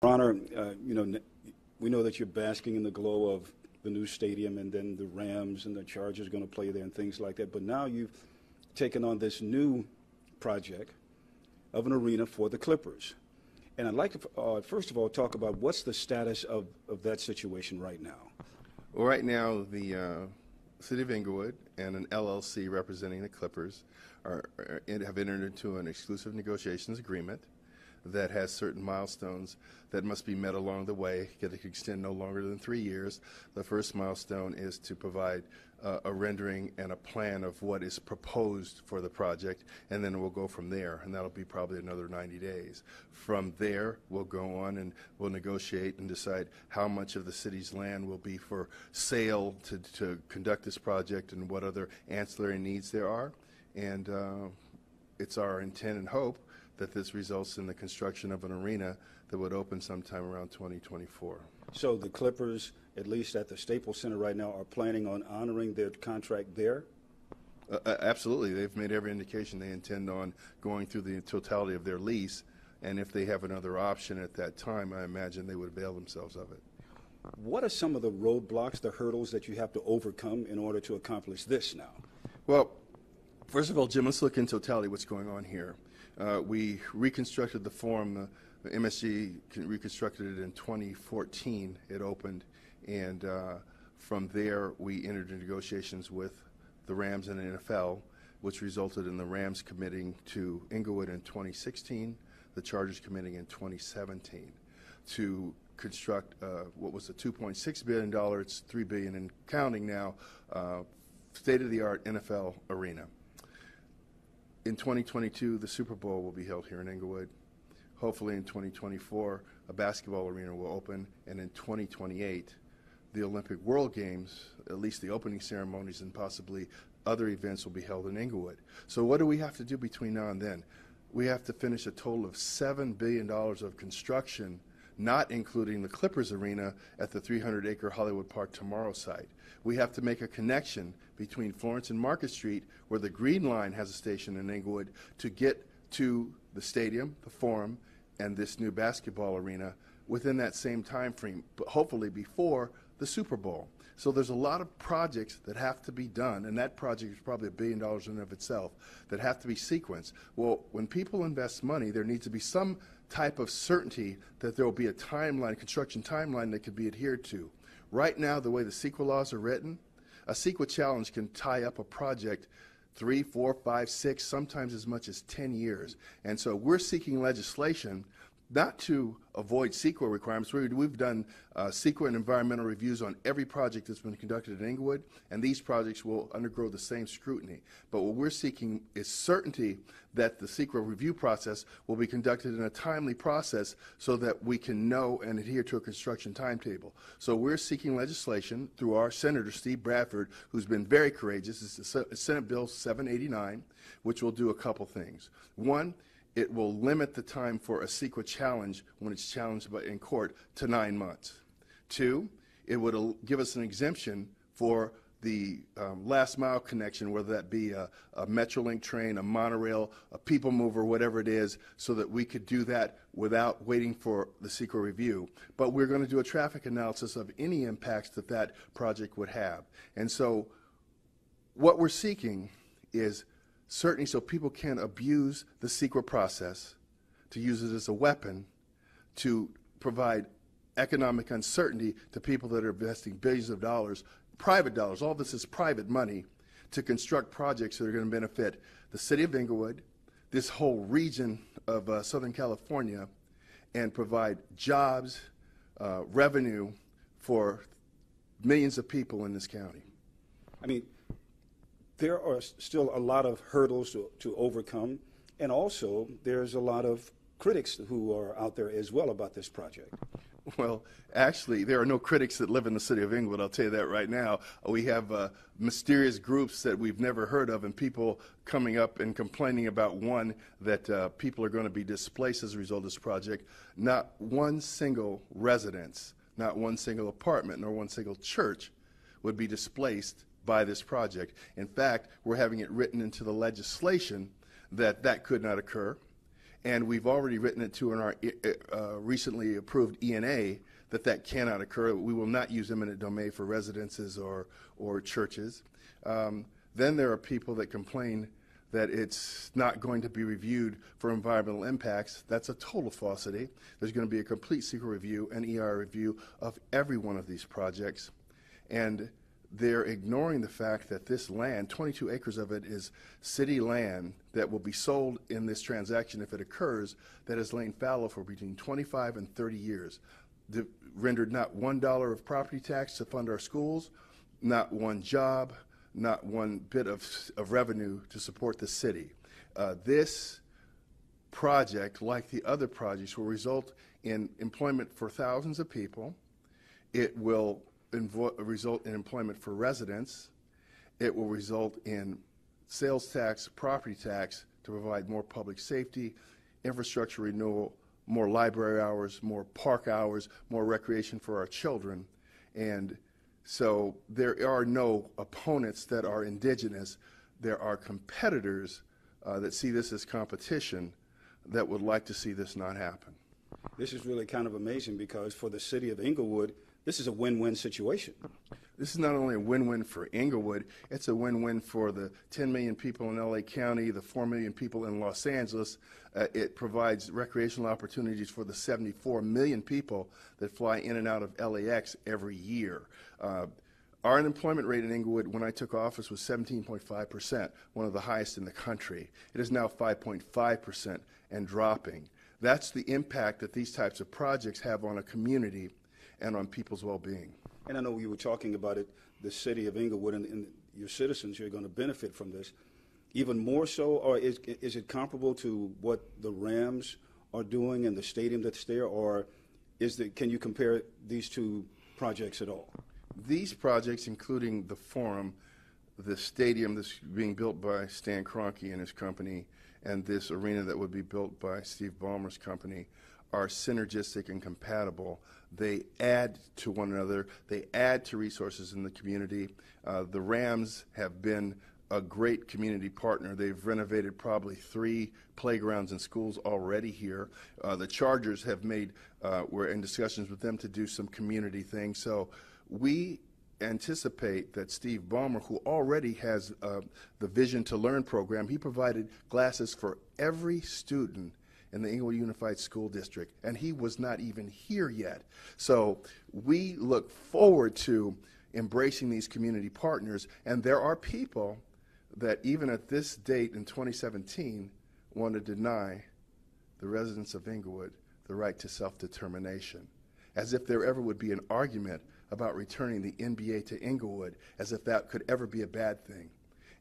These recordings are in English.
Your Honor, we know that you're basking in the glow of the new stadium, and then the Rams and the Chargers are going to play there and things like that. But now you've taken on this new project of an arena for the Clippers. And I'd like to, first of all, talk about what's the status of that situation right now. Well, right now, the City of Inglewood and an LLC representing the Clippers have entered into an exclusive negotiations agreement that has certain milestones that must be met along the way. It can extend no longer than 3 years. The first milestone is to provide a rendering and a plan of what is proposed for the project, and then we'll go from there, and that'll be probably another 90 days. From there, we'll go on and we'll negotiate and decide how much of the city's land will be for sale to conduct this project and what other ancillary needs there are. And it's our intent and hope that this results in the construction of an arena that would open sometime around 2024. So the Clippers, at least at the Staples Center right now, are planning on honoring their contract there? Absolutely. They've made every indication they intend on going through the totality of their lease, and if they have another option at that time, I imagine they would avail themselves of it. What are some of the roadblocks, the hurdles that you have to overcome in order to accomplish this now? Well, first of all, Jim, let's look in totality what's going on here. We reconstructed the Forum. The MSG reconstructed it in 2014. It opened, and from there we entered into negotiations with the Rams and the NFL, which resulted in the Rams committing to Inglewood in 2016, the Chargers committing in 2017 to construct what was a $2.6 billion, it's $3 billion and counting now, state-of-the-art NFL arena. In 2022, the Super Bowl will be held here in Inglewood. Hopefully in 2024, a basketball arena will open, and in 2028, the Olympic World Games, at least the opening ceremonies and possibly other events, will be held in Inglewood. So what do we have to do between now and then? We have to finish a total of $7 billion of construction, not including the Clippers arena at the 300-acre Hollywood Park Tomorrow site. We have to make a connection between Florence and Market Street, where the Green Line has a station in Inglewood, to get to the stadium, the Forum, and this new basketball arena within that same time frame, but hopefully before the Super Bowl. So there's a lot of projects that have to be done, and that project is probably $1 billion in and of itself, that have to be sequenced. Well, when people invest money, there needs to be some type of certainty that there will be a timeline, construction timeline that can be adhered to. Right now, the way the CEQA laws are written, a CEQA challenge can tie up a project 3, 4, 5, 6, sometimes as much as 10 years. And so we're seeking legislation not to avoid CEQA requirements. We've done CEQA and environmental reviews on every project that's been conducted in Inglewood, and these projects will undergo the same scrutiny. But what we're seeking is certainty that the CEQA review process will be conducted in a timely process so that we can know and adhere to a construction timetable. So we're seeking legislation through our Senator, Steve Bradford, who's been very courageous. It's the Senate Bill 789, which will do a couple things. One, it will limit the time for a CEQA challenge when it's challenged in court to 9 months. 2, it would give us an exemption for the last mile connection, whether that be a Metrolink train, a monorail, a people mover, whatever it is, so that we could do that without waiting for the CEQA review. But we're going to do a traffic analysis of any impacts that that project would have. And so what we're seeking is certainly so people can't abuse the CEQA process to use it as a weapon to provide economic uncertainty to people that are investing billions of dollars, private dollars, all this is private money, to construct projects that are going to benefit the city of Inglewood, this whole region of Southern California, and provide jobs, revenue for millions of people in this county. I mean, there are still a lot of hurdles to overcome, and also there's a lot of critics who are out there as well about this project. Well, actually, there are no critics that live in the city of Inglewood, I'll tell you that right now. We have mysterious groups that we've never heard of, and people coming up and complaining about one, that people are going to be displaced as a result of this project. Not one single residence, not one single apartment, nor one single church would be displaced by this project. In fact, we're having it written into the legislation that that could not occur. And we've already written it to in our recently approved ENA that cannot occur. We will not use eminent domain for residences or churches. Then there are people that complain that it's not going to be reviewed for environmental impacts. That's a total falsity. There's going to be a complete secret review, an EIR review of every one of these projects. And they're ignoring the fact that this land, 22 acres of it, is city land that will be sold in this transaction if it occurs, that has lain fallow for between 25 and 30 years. Rendered not $1 of property tax to fund our schools, not one job, not one bit of revenue to support the city. This project, like the other projects, will result in employment for thousands of people. It will result in employment for residents. It will result in sales tax, property tax to provide more public safety, infrastructure renewal, more library hours, more park hours, more recreation for our children. And so there are no opponents that are indigenous. There are competitors that see this as competition that would like to see this not happen. This is really kind of amazing because for the city of Inglewood, this is a win-win situation. This is not only a win-win for Inglewood, it's a win-win for the 10 million people in LA County, the 4 million people in Los Angeles. It provides recreational opportunities for the 74 million people that fly in and out of LAX every year. Our unemployment rate in Inglewood when I took office was 17.5%, one of the highest in the country. It is now 5.5% and dropping. That's the impact that these types of projects have on a community and on people's well-being. And I know you were talking about it, the city of Inglewood and your citizens are going to benefit from this. Even more so, or is it comparable to what the Rams are doing and the stadium that's there, or can you compare these two projects at all? These projects, including the Forum, the stadium that's being built by Stan Kroenke and his company, and this arena that would be built by Steve Ballmer's company, are synergistic and compatible. They add to one another. They add to resources in the community. The Rams have been a great community partner. They've renovated probably 3 playgrounds and schools already here. The Chargers have we're in discussions with them to do some community things. So we anticipate that Steve Ballmer, who already has the Vision to Learn program, he provided glasses for every student in the Inglewood Unified School District, and he was not even here yet. So we look forward to embracing these community partners, and there are people that even at this date in 2017 want to deny the residents of Inglewood the right to self-determination, as if there ever would be an argument about returning the NBA to Inglewood, as if that could ever be a bad thing.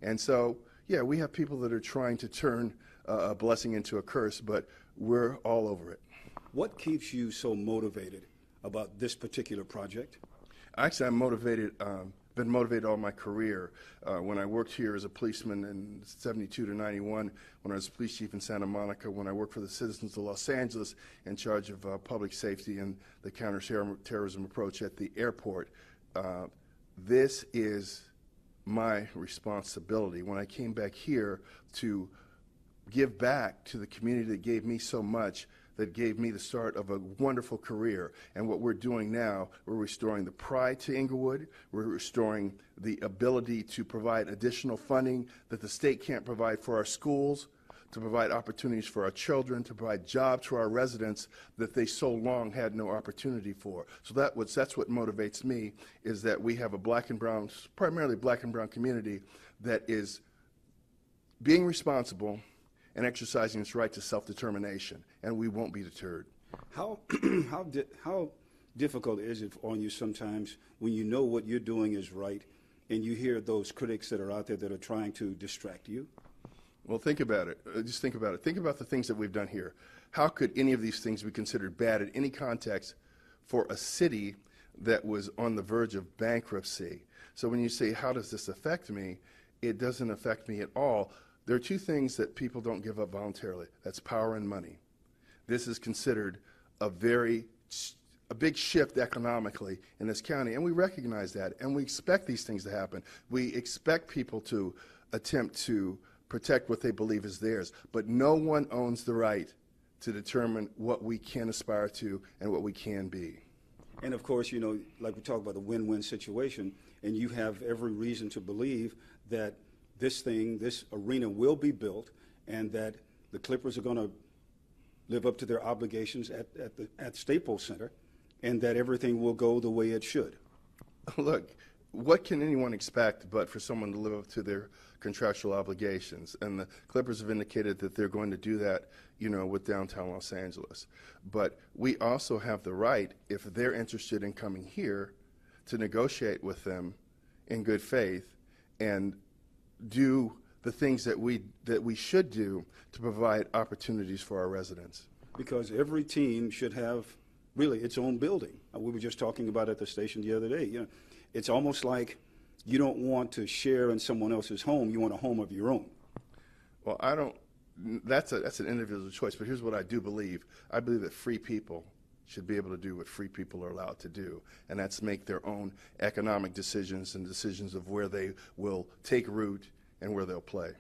And so, yeah, we have people that are trying to turn a blessing into a curse, but we're all over it. What keeps you so motivated about this particular project? Actually, I'm motivated, been motivated all my career. When I worked here as a policeman in 72 to 91, when I was police chief in Santa Monica, when I worked for the citizens of Los Angeles in charge of public safety and the counterterrorism approach at the airport, this is my responsibility. When I came back here to give back to the community that gave me so much, that gave me the start of a wonderful career. And what we're doing now, we're restoring the pride to Inglewood. We're restoring the ability to provide additional funding that the state can't provide for our schools, to provide opportunities for our children, to provide jobs for our residents that they so long had no opportunity for. So that's what motivates me, is that we have a black and brown, primarily black and brown community that is being responsible and exercising its right to self-determination, and we won't be deterred. How difficult is it on you sometimes when you know what you're doing is right and you hear those critics that are out there that are trying to distract you? Well, think about it. Just think about it. Think about the things that we've done here. How could any of these things be considered bad in any context for a city that was on the verge of bankruptcy? So when you say, how does this affect me? It doesn't affect me at all. There are 2 things that people don't give up voluntarily. That's power and money. This is considered a big shift economically in this county, and we recognize that, and we expect these things to happen. We expect people to attempt to protect what they believe is theirs, but no one owns the right to determine what we can aspire to and what we can be. And of course, you know, like we talk about the win-win situation, and you have every reason to believe that this arena will be built, and that the Clippers are going to live up to their obligations at Staples Center, and that everything will go the way it should. Look, what can anyone expect but for someone to live up to their contractual obligations? And the Clippers have indicated that they're going to do that, you know, with downtown Los Angeles. But we also have the right, if they're interested in coming here, to negotiate with them in good faith and do the things that we should do to provide opportunities for our residents. Because every team should have really its own building. We were just talking about at the station the other day. You know, it's almost like you don't want to share in someone else's home. You want a home of your own. Well, I don't. That's an individual choice. But here's what I do believe. I believe that free people should be able to do what free people are allowed to do, and that's make their own economic decisions and decisions of where they will take root and where they'll play.